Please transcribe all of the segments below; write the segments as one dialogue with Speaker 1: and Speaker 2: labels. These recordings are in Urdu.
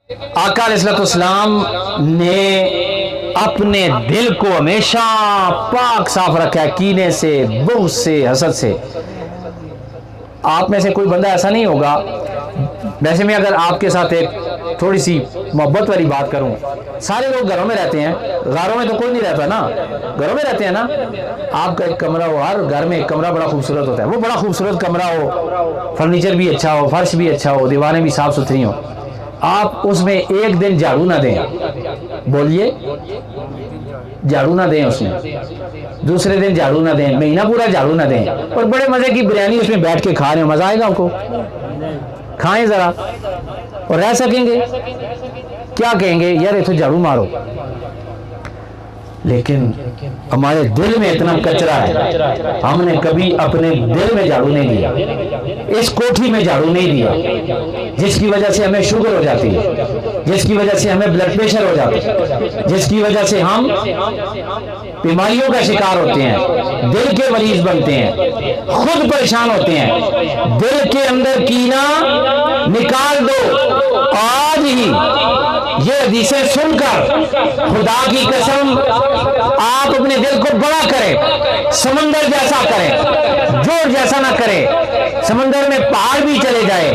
Speaker 1: آقا علیہ السلام نے اپنے دل کو ہمیشہ پاک صاف رکھا ہے کینے سے، بغض سے، حسد سے۔ آپ میں سے کوئی بندہ ایسا نہیں ہوگا، ویسے میں اگر آپ کے ساتھ ایک تھوڑی سی محبت والی بات کروں، سارے لوگ گھروں میں رہتے ہیں، غاروں میں تو کوئی نہیں رہتا نا، گھروں میں رہتے ہیں نا۔ آپ کا ایک کمرہ ہو، ہر گھر میں ایک کمرہ بڑا خوبصورت ہوتا ہے، وہ بڑا خوبصورت کمرہ ہو، فرنیچر بھی اچھا ہو، فرش بھی اچھا ہو، دیواریں بھی صاف ستھری ہوں، آپ اس میں ایک دن جھاڑو نہ دیں، بولیے جھاڑو نہ دیں، اس میں دوسرے دن جھاڑو نہ دیں، مہینہ پورا جھاڑو نہ دیں، اور بڑے مزے کی بریانی اس میں بیٹھ کے کھا رہے ہیں، مزہ آئے گا آپ کو؟ کھائیں ذرا، اور رہ سکیں گے؟ کیا کہیں گے؟ یار یہ تو جھاڑو مارو۔ لیکن ہمارے دل میں اتنا کچرا ہے، ہم نے کبھی اپنے دل میں جھاڑو نہیں دیا، اس کوٹھی میں جھاڑو نہیں دیا، جس کی وجہ سے ہمیں شوگر ہو جاتی ہے، جس کی وجہ سے ہمیں بلڈ پریشر ہو جاتا ہے، جس کی وجہ سے ہم بیماریوں کا شکار ہوتے ہیں، دل کے مریض بنتے ہیں، خود پریشان ہوتے ہیں۔ دل کے اندر کینہ نکال دو آج ہی، یہ حدیثیں سن کر خدا کی قسم آپ اپنے دل کو بڑا کریں، سمندر جیسا کریں، جوڑ جیسا نہ کریں، سمندر میں پہاڑ بھی چلے جائے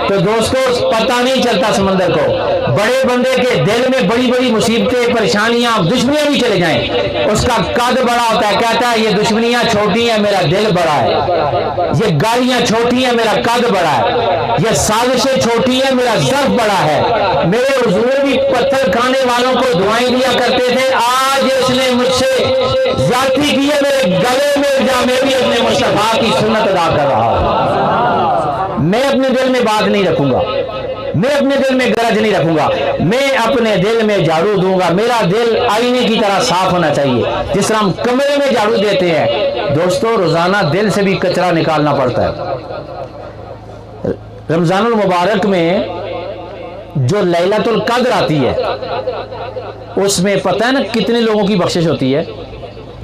Speaker 1: تو دوستو پتہ نہیں چلتا سمندر کو، بڑے بندے کے دل میں بڑی بڑی مصیبتیں، پریشانیاں، دشمنیاں بھی چلے جائیں، اس کا قد بڑا ہوتا ہے، کہتا ہے یہ دشمنیاں چھوٹی ہیں، میرا دل بڑا ہے، یہ گالیاں چھوٹی ہیں، میرا قد بڑا ہے، یہ سازشیں چھوٹی ہیں، میرا ظرف بڑا ہے۔ میرے حضور بھی پتھر کھانے والوں کو دعائیں دیا کرتے تھے، آج اس نے مجھ سے زیادتی کی ہے، میرے گلے میں جا، میں بھی اپنے مصطفیٰ کی سنت ادا کر رہا ہوں۔ میں اپنے دل میں بات نہیں رکھوں گا، میں اپنے دل میں گرج نہیں رکھوں گا، میں اپنے دل میں جھاڑو دوں گا۔ میرا دل آئینے کی طرح صاف ہونا چاہیے، جس طرح ہم کمرے میں جھاڑو دیتے ہیں دوستو، روزانہ دل سے بھی کچرا نکالنا پڑتا ہے۔ رمضان المبارک میں جو لیلۃ القدر آتی ہے اس میں پتہ ہے نا کتنے لوگوں کی بخشش ہوتی ہے،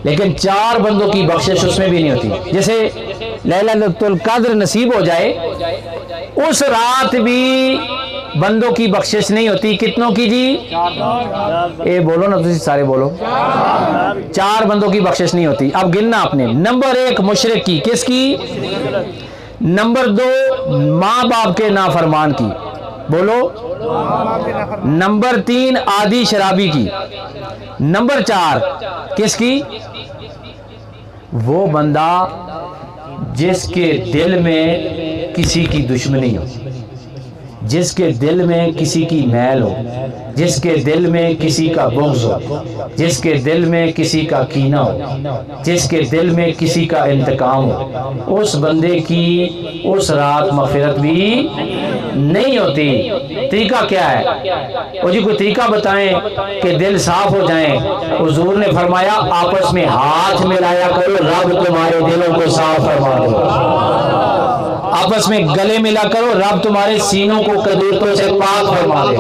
Speaker 1: لیکن 4 بندوں کی بخشش اس میں بھی نہیں ہوتی۔ جیسے لیلۃ القدر نصیب ہو جائے اس رات بھی بندوں کی بخشش نہیں ہوتی، کتنوں کی جی؟ اے بولو نا، تسی سارے بولو، 4 بندوں کی بخشش نہیں ہوتی۔ اب گننا آپ نے، نمبر 1 مشرک کی، کس کی؟ نمبر 2 ماں باپ کے نافرمان کی، بولو۔ نمبر 3 عادی شرابی کی۔ نمبر 4 کس کی؟ وہ بندہ جس کے دل میں کسی کی دشمنی ہو، جس کے دل میں کسی کی میل ہو، جس کے دل میں کسی کا بغض ہو، جس کے دل میں کسی کا کینہ ہو، جس کے دل میں کسی کا انتقام ہو، اس بندے کی اس رات مغفرت بھی نہیں ہوتی۔ طریقہ کیا ہے؟ وہ جی کوئی طریقہ بتائیں کہ دل صاف ہو جائیں۔ حضور نے فرمایا آپس میں ہاتھ ملایا کرو، رب تمہارے دلوں کو صاف فرما دے۔ آپس میں گلے ملا کرو، رب تمہارے سینوں کو قدورتوں سے پاک فرما دے،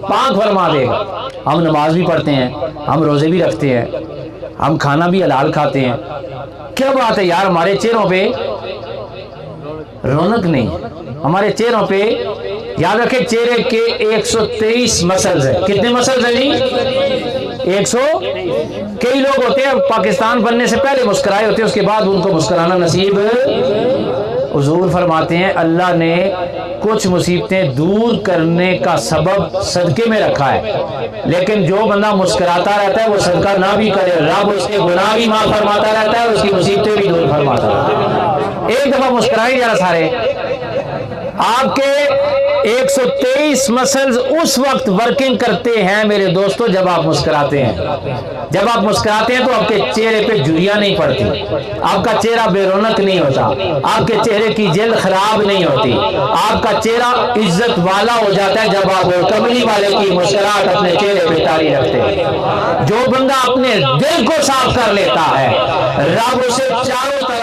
Speaker 1: پاک فرما دے گا۔ ہم نماز بھی پڑھتے ہیں، ہم روزے بھی رکھتے ہیں، ہم کھانا بھی حلال کھاتے ہیں، کیا بات ہے یار ہمارے چہروں پہ رونق نہیں، ہمارے چہروں پہ، یاد رکھیں چہرے کے 123 مسلز ہیں۔ کتنے مسلز ہیں جی؟ 100۔ کئی لوگ ہوتے ہیں پاکستان بننے سے پہلے مسکرائے ہوتے ہیں، اس کے بعد ان کو مسکرانا نصیب۔ حضور فرماتے ہیں اللہ نے کچھ مصیبتیں دور کرنے کا سبب صدقے میں رکھا ہے، لیکن جو بندہ مسکراتا رہتا ہے وہ صدقہ نہ بھی کرے، رب اس کے گناہ بھی معاف فرماتا رہتا ہے، اس کی مصیبتیں بھی دور فرماتا ہے۔ ایک دفعہ مسکرائے ذرا سارے۔ آپ کے 123 مسلز اس وقت ورکنگ کرتے ہیں میرے دوستو جب آپ مسکراتے ہیں۔ جب آپ مسکراتے ہیں تو آپ کے چہرے پہ جھریاں نہیں پڑتی، آپ کا چہرہ بے رونق نہیں ہوتا، آپ کے چہرے کی جلد خراب نہیں ہوتی، آپ کا چہرہ عزت والا ہو جاتا ہے جب آپ کملی والے کی مسکراہٹ اپنے چہرے پہ طاری رکھتے ہیں۔ جو بندہ اپنے دل کو صاف کر لیتا ہے رب اسے چاروں طرف